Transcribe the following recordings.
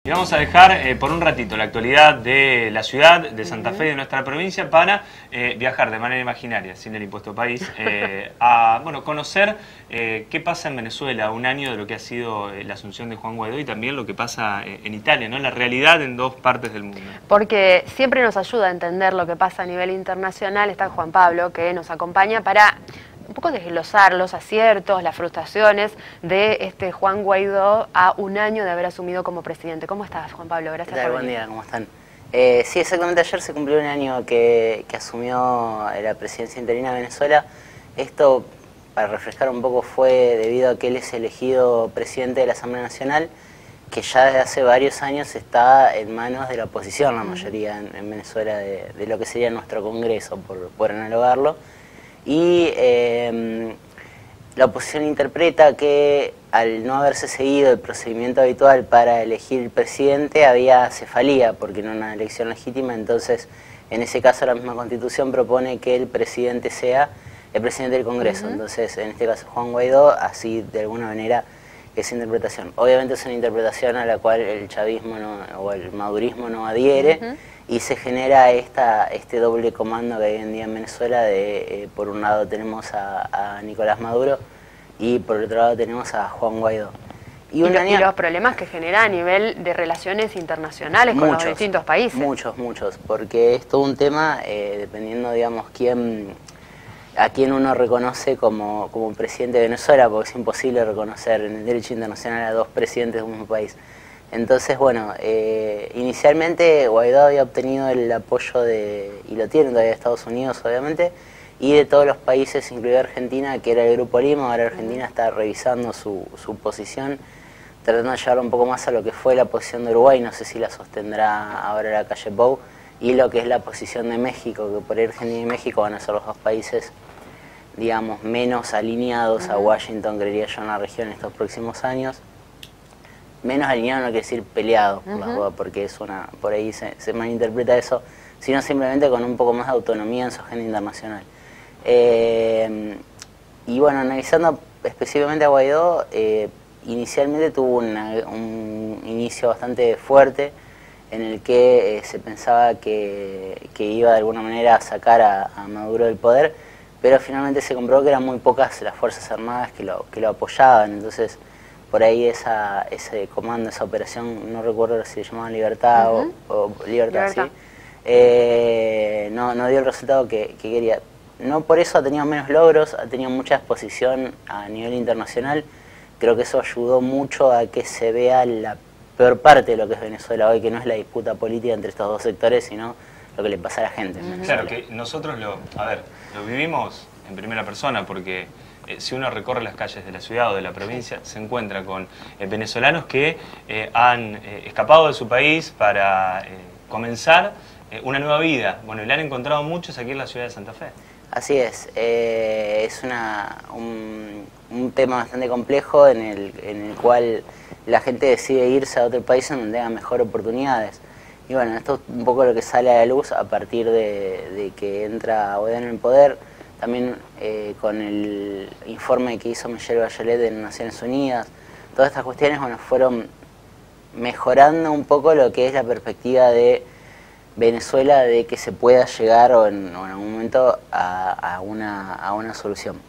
Y vamos a dejar por un ratito la actualidad de la ciudad de Santa Fe, de nuestra provincia, para viajar de manera imaginaria, sin el impuesto país, a conocer qué pasa en Venezuela, un año de lo que ha sido la asunción de Juan Guaidó y también lo que pasa en Italia, ¿no? La realidad en dos partes del mundo. Porque siempre nos ayuda a entender lo que pasa a nivel internacional. Está Juan Pablo, que nos acompaña para un poco desglosar los aciertos, las frustraciones de este Juan Guaidó a un año de haber asumido como presidente. ¿Cómo estás, Juan Pablo? Gracias por venir. Buen día, ¿cómo están? Sí, exactamente ayer se cumplió un año que asumió la presidencia interina de Venezuela. Esto, para refrescar un poco, fue debido a que él es elegido presidente de la Asamblea Nacional, que ya desde hace varios años está en manos de la oposición, la mayoría en Venezuela, de lo que sería nuestro Congreso, por analogarlo. Y la oposición interpreta que al no haberse seguido el procedimiento habitual para elegir presidente había cefalía, porque no una elección legítima. Entonces, en ese caso, la misma Constitución propone que el presidente sea el presidente del Congreso. Entonces, en este caso, Juan Guaidó, así de alguna manera, esa interpretación. Obviamente es una interpretación a la cual el chavismo o el madurismo no adhiere. Y se genera este doble comando que hay hoy en día en Venezuela de, por un lado tenemos a Nicolás Maduro y por otro lado tenemos a Juan Guaidó. Y los problemas que genera a nivel de relaciones internacionales con los distintos países. Muchos, porque es todo un tema, dependiendo, digamos, a quién uno reconoce como presidente de Venezuela, porque es imposible reconocer en el derecho internacional a dos presidentes de un mismo país. Entonces, bueno, inicialmente Guaidó había obtenido el apoyo y lo tiene todavía de Estados Unidos, obviamente, y de todos los países, incluida Argentina, que era el Grupo Lima. Ahora Argentina está revisando su posición, tratando de llevarlo un poco más a lo que fue la posición de Uruguay, no sé si la sostendrá ahora la calle Pou, y lo que es la posición de México, que por ahí Argentina y México van a ser los dos países, digamos, menos alineados a Washington, creería yo, en la región en estos próximos años. Menos alineado no quiere decir peleado por las dudas, porque por ahí se malinterpreta eso, sino simplemente con un poco más de autonomía en su agenda internacional. Y bueno, analizando específicamente a Guaidó, inicialmente tuvo un inicio bastante fuerte en el que se pensaba que iba de alguna manera a sacar a Maduro del poder, pero finalmente se comprobó que eran muy pocas las Fuerzas Armadas que lo apoyaban. Entonces, por ahí ese comando, esa operación, no recuerdo si se llamaba Libertad o Libertad, sí, no dio el resultado que quería. No por eso ha tenido menos logros, ha tenido mucha exposición a nivel internacional. Creo que eso ayudó mucho a que se vea la peor parte de lo que es Venezuela hoy, que no es la disputa política entre estos dos sectores, sino lo que le pasa a la gente. Claro, que nosotros lo vivimos en primera persona, porque si uno recorre las calles de la ciudad o de la provincia, se encuentra con venezolanos que han escapado de su país para comenzar una nueva vida. Bueno, y le han encontrado muchos aquí en la ciudad de Santa Fe. Así es un tema bastante complejo en el cual la gente decide irse a otro país donde tenga mejores oportunidades. Y bueno, esto es un poco lo que sale a la luz a partir de que entra Guaidó en el poder. También con el informe que hizo Michelle Bachelet de Naciones Unidas. Todas estas cuestiones, bueno, fueron mejorando un poco lo que es la perspectiva de Venezuela de que se pueda llegar en algún momento a una solución.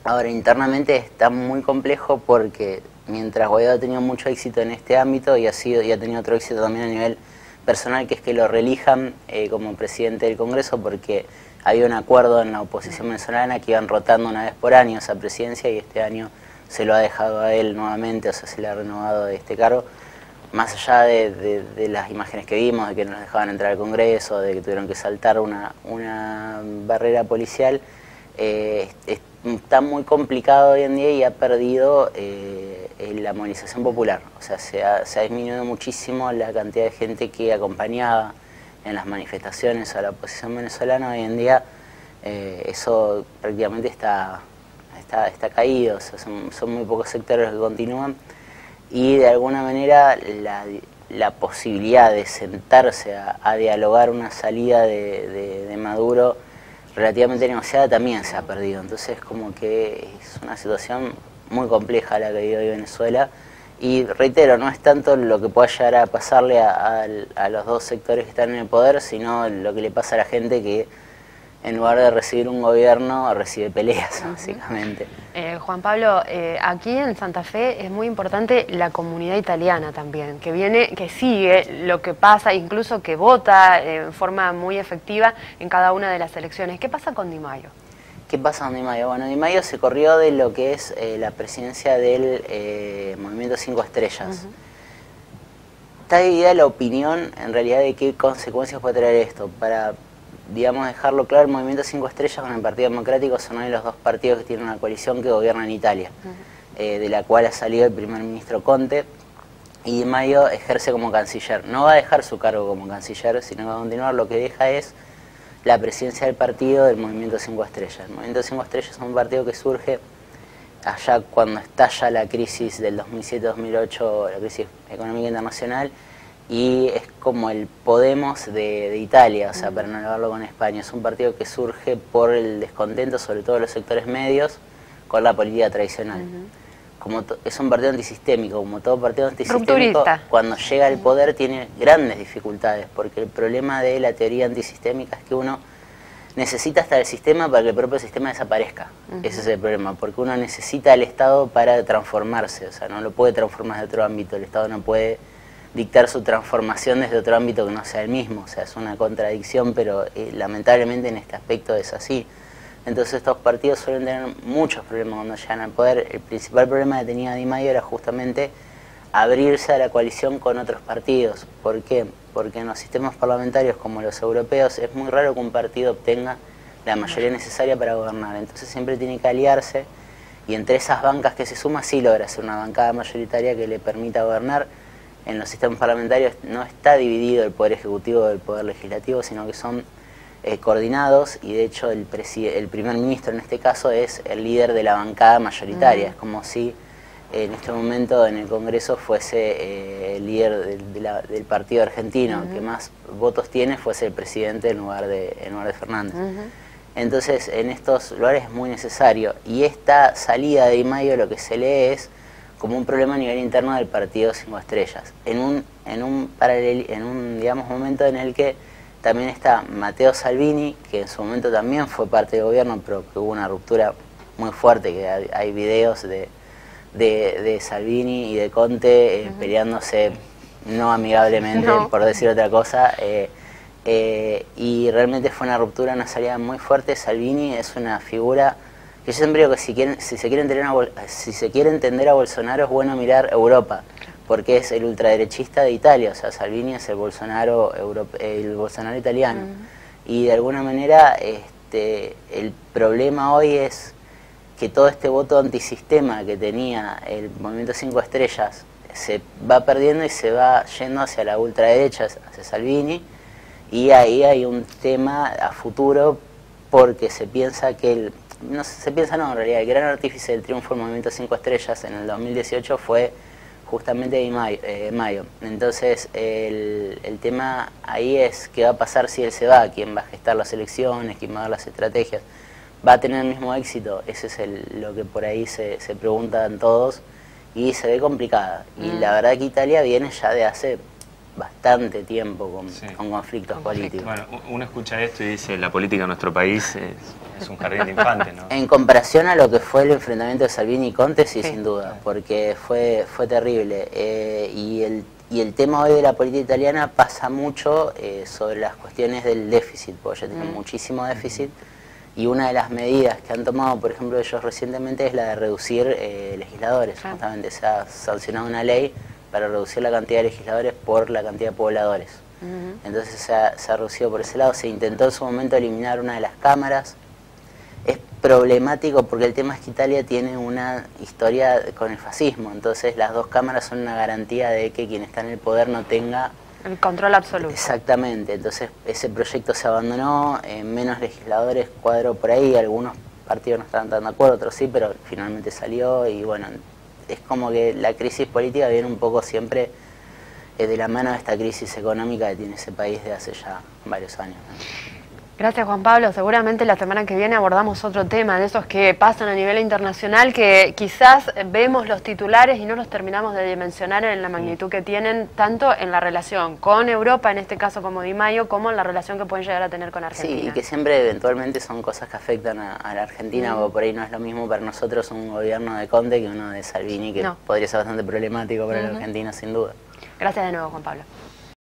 Ahora, internamente está muy complejo porque mientras Guaidó ha tenido mucho éxito en este ámbito y ha tenido otro éxito también a nivel personal, que es que lo reelijan como presidente del Congreso, porque había un acuerdo en la oposición venezolana que iban rotando una vez por año esa presidencia, y este año se lo ha dejado a él nuevamente, o sea, se le ha renovado este cargo. Más allá de las imágenes que vimos, de que no los dejaban entrar al Congreso, de que tuvieron que saltar una barrera policial, está muy complicado hoy en día y ha perdido la movilización popular. O sea, se ha disminuido muchísimo la cantidad de gente que acompañaba en las manifestaciones a la oposición venezolana. Hoy en día eso prácticamente está caído, o sea, son muy pocos sectores los que continúan, y de alguna manera la posibilidad de sentarse a dialogar una salida de Maduro relativamente negociada también se ha perdido. Entonces, como que es una situación muy compleja la que vive hoy Venezuela, Y reitero, no es tanto lo que pueda llegar a pasarle a los dos sectores que están en el poder, sino lo que le pasa a la gente que en lugar de recibir un gobierno, recibe peleas, básicamente. Juan Pablo, aquí en Santa Fe es muy importante la comunidad italiana también, que sigue lo que pasa, incluso que vota en forma muy efectiva en cada una de las elecciones. ¿Qué pasa con Di Maio? ¿Qué pasa con Di Maio? Bueno, Di Maio se corrió de lo que es la presidencia del Movimiento 5 Estrellas. Está dividida la opinión, en realidad, de qué consecuencias puede traer esto. Para, digamos, dejarlo claro, el Movimiento 5 Estrellas con el Partido Democrático son hoy los dos partidos que tienen una coalición que gobierna en Italia, de la cual ha salido el primer ministro Conte, y Di Maio ejerce como canciller. No va a dejar su cargo como canciller, sino que va a continuar. Lo que deja es la presidencia del partido del Movimiento 5 Estrellas. El Movimiento 5 Estrellas es un partido que surge allá cuando estalla la crisis del 2007-2008, la crisis económica internacional, y es como el Podemos de Italia, o sea, para no hablarlo con España. Es un partido que surge por el descontento, sobre todo de los sectores medios, con la política tradicional. Es un partido antisistémico, como todo partido antisistémico, rupturista. Cuando llega al poder tiene grandes dificultades, porque el problema de la teoría antisistémica es que uno necesita estar el sistema para que el propio sistema desaparezca. Ese es el problema, porque uno necesita al Estado para transformarse, o sea, no lo puede transformar de otro ámbito, el Estado no puede dictar su transformación desde otro ámbito que no sea el mismo, o sea, es una contradicción, pero lamentablemente en este aspecto es así. Entonces estos partidos suelen tener muchos problemas cuando llegan al poder. El principal problema que tenía Di Maio era justamente abrirse a la coalición con otros partidos. ¿Por qué? Porque en los sistemas parlamentarios como los europeos es muy raro que un partido obtenga la mayoría necesaria para gobernar. Entonces siempre tiene que aliarse, y entre esas bancas que se suma sí logra hacer una bancada mayoritaria que le permita gobernar. En los sistemas parlamentarios no está dividido el poder ejecutivo del poder legislativo, sino que son coordinados, y de hecho el primer ministro en este caso es el líder de la bancada mayoritaria. Es como si en este momento en el Congreso fuese el líder del partido argentino que más votos tiene, fuese el presidente en lugar de Fernández. Entonces en estos lugares es muy necesario, y esta salida de Di Maio lo que se lee es como un problema a nivel interno del Partido 5 Estrellas, en un digamos, momento en el que también está Matteo Salvini, que en su momento también fue parte del gobierno, pero que hubo una ruptura muy fuerte, que hay videos de Salvini y de Conte peleándose no amigablemente, por decir otra cosa, y realmente fue una ruptura, una salida muy fuerte. Salvini es una figura que yo siempre digo que si se quiere entender a Bolsonaro es bueno mirar Europa, porque es el ultraderechista de Italia, o sea, Salvini es el Bolsonaro italiano. Y de alguna manera el problema hoy es que todo este voto antisistema que tenía el Movimiento 5 Estrellas se va perdiendo y se va yendo hacia la ultraderecha, hacia Salvini, y ahí hay un tema a futuro, porque se piensa que en realidad el gran artífice del triunfo del Movimiento 5 Estrellas en el 2018 fue justamente Di Maio. Entonces el tema ahí es qué va a pasar si él se va, quién va a gestar las elecciones, quién va a dar las estrategias, va a tener el mismo éxito. Ese es lo que por ahí se preguntan todos, y se ve complicada. Y la verdad que Italia viene ya de hace bastante tiempo con conflictos políticos. Bueno, uno escucha esto y dice, la política en nuestro país es un jardín de infantes, ¿no? En comparación a lo que fue el enfrentamiento de Salvini y Conte, sí, sin duda, porque fue terrible. Y el tema hoy de la política italiana pasa mucho sobre las cuestiones del déficit, porque ya tienen muchísimo déficit, y una de las medidas que han tomado, por ejemplo, ellos recientemente, es la de reducir legisladores. Justamente se ha sancionado una ley para reducir la cantidad de legisladores por la cantidad de pobladores. Entonces se ha reducido por ese lado. Se intentó en su momento eliminar una de las cámaras. Es problemático porque el tema es que Italia tiene una historia con el fascismo, entonces las dos cámaras son una garantía de que quien está en el poder no tenga el control absoluto. Exactamente, entonces ese proyecto se abandonó, menos legisladores cuadró por ahí, algunos partidos no estaban tan de acuerdo, otros sí, pero finalmente salió. Y bueno, es como que la crisis política viene un poco siempre de la mano de esta crisis económica que tiene ese país de hace ya varios años, ¿no? Gracias, Juan Pablo. Seguramente la semana que viene abordamos otro tema de esos que pasan a nivel internacional, que quizás vemos los titulares y no los terminamos de dimensionar en la magnitud que tienen, tanto en la relación con Europa, en este caso como Di Maio, como en la relación que pueden llegar a tener con Argentina. Sí, y que siempre eventualmente son cosas que afectan a la Argentina, porque por ahí no es lo mismo para nosotros un gobierno de Conte que uno de Salvini, que podría ser bastante problemático para la Argentina, sin duda. Gracias de nuevo, Juan Pablo.